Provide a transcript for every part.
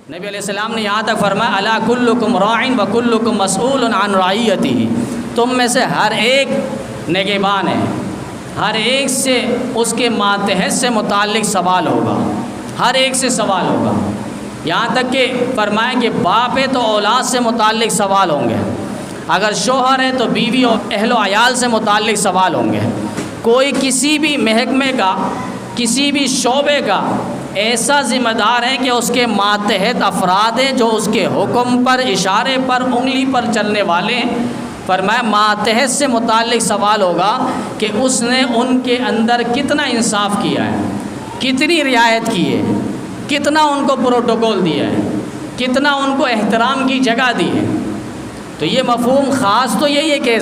نبی علیہ السلام نے یہاں تک فرمایا الا کلکم راعٍ و کلکم مسئول عن رعیتہ، تم میں سے ہر ایک نگہبان ہے، ہر ایک سے اس کے ماتحت سے متعلق سوال ہوگا، ہر ایک سے سوال ہوگا۔ یہاں تک کہ فرمائیں کہ باپ ہے تو اولاد سے متعلق سوال ہوں گے، اگر شوہر ہے تو بیوی اور اہل و عیال سے متعلق سوال ہوں گے۔ کوئی کسی بھی محکمے کا، کسی بھی شعبے کا ایسا ذمہ دار ہے کہ اس کے ماتحت افراد ہیں جو اس کے حکم پر، اشارے پر، انگلی پر چلنے والے ہیں، فرمایا ماتحت سے متعلق سوال ہوگا کہ اس نے ان کے اندر کتنا انصاف کیا ہے، کتنی رعایت کی ہے، کتنا ان کو پروٹوکول دیا ہے، کتنا ان کو احترام کی جگہ دی ہے۔ تو یہ مفہوم خاص تو یہی ہے کہ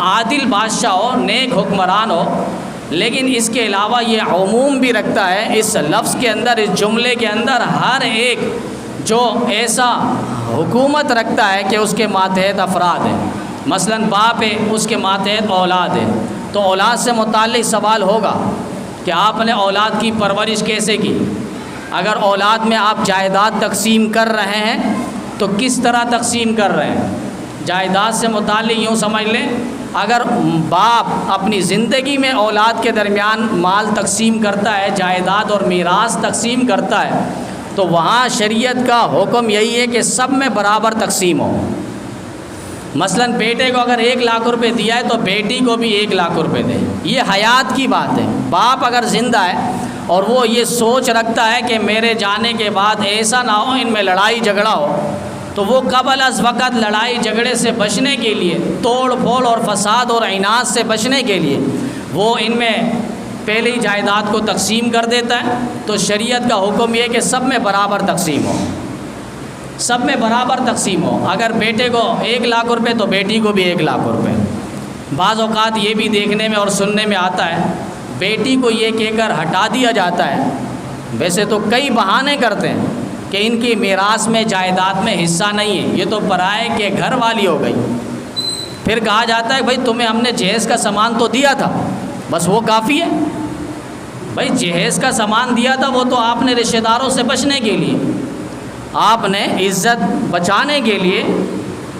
عادل بادشاہ ہو، نیک حکمران ہو، لیکن اس کے علاوہ یہ عموم بھی رکھتا ہے اس لفظ کے اندر، اس جملے کے اندر، ہر ایک جو ایسا حکومت رکھتا ہے کہ اس کے ماتحت افراد ہیں، مثلا باپ ہے، اس کے ماتحت اولاد ہے، تو اولاد سے متعلق سوال ہوگا کہ آپ نے اولاد کی پرورش کیسے کی، اگر اولاد میں آپ جائیداد تقسیم کر رہے ہیں تو کس طرح تقسیم کر رہے ہیں۔ جائیداد سے متعلق یوں سمجھ لیں، اگر باپ اپنی زندگی میں اولاد کے درمیان مال تقسیم کرتا ہے، جائیداد اور میراث تقسیم کرتا ہے، تو وہاں شریعت کا حکم یہی ہے کہ سب میں برابر تقسیم ہو۔ مثلا بیٹے کو اگر 1 لاکھ روپے دیا ہے تو بیٹی کو بھی 1 لاکھ روپے دے، یہ حیات کی بات ہے۔ باپ اگر زندہ ہے اور وہ یہ سوچ رکھتا ہے کہ میرے جانے کے بعد ایسا نہ ہو ان میں لڑائی جھگڑا ہو، تو وہ قبل از وقت لڑائی جھگڑے سے بچنے کے لیے، توڑ پھوڑ اور فساد اور عناد سے بچنے کے لیے وہ ان میں پہلے ہی جائیداد کو تقسیم کر دیتا ہے۔ تو شریعت کا حکم یہ ہے کہ سب میں برابر تقسیم ہو، سب میں برابر تقسیم ہو۔ اگر بیٹے کو 1 لاکھ روپے تو بیٹی کو بھی 1 لاکھ روپے۔ بعض اوقات یہ بھی دیکھنے میں اور سننے میں آتا ہے بیٹی کو یہ کہہ کر ہٹا دیا جاتا ہے، ویسے تو کئی بہانے کرتے ہیں کہ ان کی میراث میں، جائیداد میں حصہ نہیں ہے، یہ تو پرائے کے گھر والی ہو گئی۔ پھر کہا جاتا ہے بھائی تمہیں ہم نے جہیز کا سامان تو دیا تھا، بس وہ کافی ہے۔ بھائی جہیز کا سامان دیا تھا وہ تو آپ نے رشتہ داروں سے بچنے کے لیے، آپ نے عزت بچانے کے لیے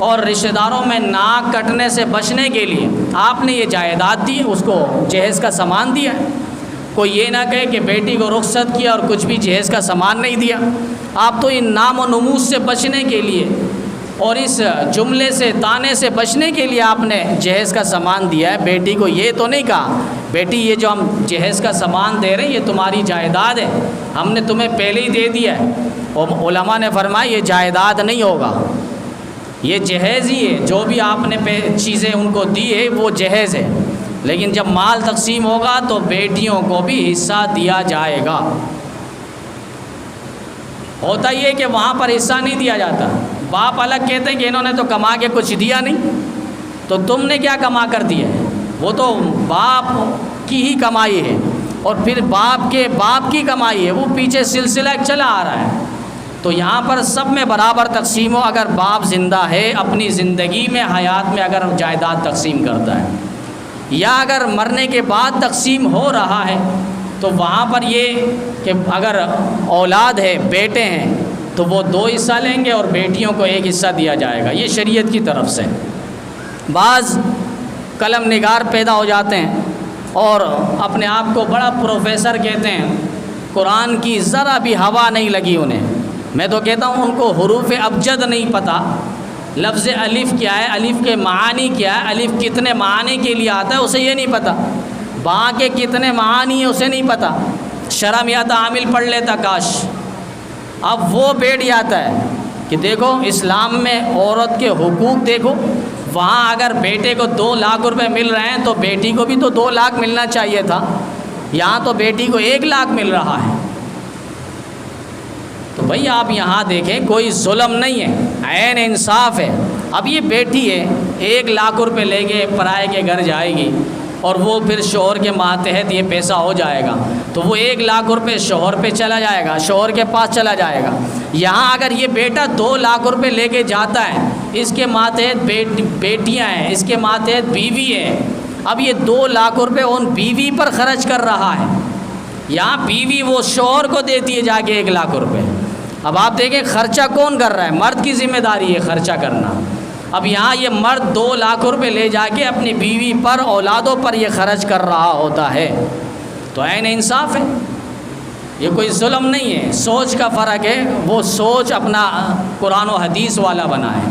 اور رشتہ داروں میں ناک کٹنے سے بچنے کے لیے آپ نے یہ جائیداد دی، اس کو جہیز کا سامان دیا۔ کوئی یہ نہ کہے کہ بیٹی کو رخصت کیا اور کچھ بھی جہیز کا سامان نہیں دیا۔ آپ تو ان نام و نموز سے بچنے کے لیے اور اس جملے سے، طعنے سے بچنے کے لیے آپ نے جہیز کا سامان دیا ہے۔ بیٹی کو یہ تو نہیں کہا بیٹی یہ جو ہم جہیز کا سامان دے رہے ہیں یہ تمہاری جائیداد ہے، ہم نے تمہیں پہلے ہی دے دیا ہے۔ اور علماء نے فرمایا یہ جائیداد نہیں ہوگا، یہ جہیز ہی ہے، جو بھی آپ نے چیزیں ان کو دی ہے وہ جہیز ہے، لیکن جب مال تقسیم ہوگا تو بیٹیوں کو بھی حصہ دیا جائے گا۔ ہوتا یہ کہ وہاں پر حصہ نہیں دیا جاتا، باپ الگ کہتے ہیں کہ انہوں نے تو کما کے کچھ دیا نہیں، تو تم نے کیا کما کر دیا ہے، وہ تو باپ کی ہی کمائی ہے، اور پھر باپ کے باپ کی کمائی ہے، وہ پیچھے سلسلہ چلا آ رہا ہے۔ تو یہاں پر سب میں برابر تقسیم ہو۔ اگر باپ زندہ ہے، اپنی زندگی میں، حیات میں اگر جائیداد تقسیم کرتا ہے، یا اگر مرنے کے بعد تقسیم ہو رہا ہے، تو وہاں پر یہ کہ اگر اولاد ہے، بیٹے ہیں، تو وہ 2 حصہ لیں گے اور بیٹیوں کو 1 حصہ دیا جائے گا، یہ شریعت کی طرف سے۔ بعض قلم نگار پیدا ہو جاتے ہیں اور اپنے آپ کو بڑا پروفیسر کہتے ہیں، قرآن کی ذرا بھی ہوا نہیں لگی انہیں۔ میں تو کہتا ہوں ان کو حروف ابجد نہیں پتہ، لفظ الف کیا ہے، الف کے معانی کیا ہے، الف کتنے معانی کے لیے آتا ہے اسے یہ نہیں پتہ، با کے کتنے معانی ہیں اسے نہیں پتہ، شرم یا عامل پڑھ لیتا کاش۔ اب وہ بیٹھ جاتا ہے کہ دیکھو اسلام میں عورت کے حقوق دیکھو، وہاں اگر بیٹے کو 2 لاکھ روپے مل رہے ہیں تو بیٹی کو بھی تو 2 لاکھ ملنا چاہیے تھا، یہاں تو بیٹی کو 1 لاکھ مل رہا ہے۔ تو بھئی آپ یہاں دیکھیں کوئی ظلم نہیں ہے، عین انصاف ہے۔ اب یہ بیٹی ہے 1 لاکھ روپے لے کے پرائے کے گھر جائے گی اور وہ پھر شوہر کے ماتحت یہ پیسہ ہو جائے گا، تو وہ 1 لاکھ روپے شوہر پہ چلا جائے گا، شوہر کے پاس چلا جائے گا۔ یہاں اگر یہ بیٹا 2 لاکھ روپے لے کے جاتا ہے، اس کے ماتحت بیٹیاں ہیں، اس کے ماتحت بیوی ہے، اب یہ 2 لاکھ روپے ان بیوی پر خرچ کر رہا ہے، یہاں بیوی وہ شوہر کو دیتی ہے جا کے 1 لاکھ روپے، اب آپ دیکھیں خرچہ کون کر رہا ہے؟ مرد کی ذمہ داری ہے خرچہ کرنا۔ اب یہاں یہ مرد 2 لاکھ روپے لے جا کے اپنی بیوی پر، اولادوں پر یہ خرچ کر رہا ہوتا ہے، تو عین انصاف ہے، یہ کوئی ظلم نہیں ہے، سوچ کا فرق ہے، وہ سوچ اپنا قرآن و حدیث والا بنا ہے۔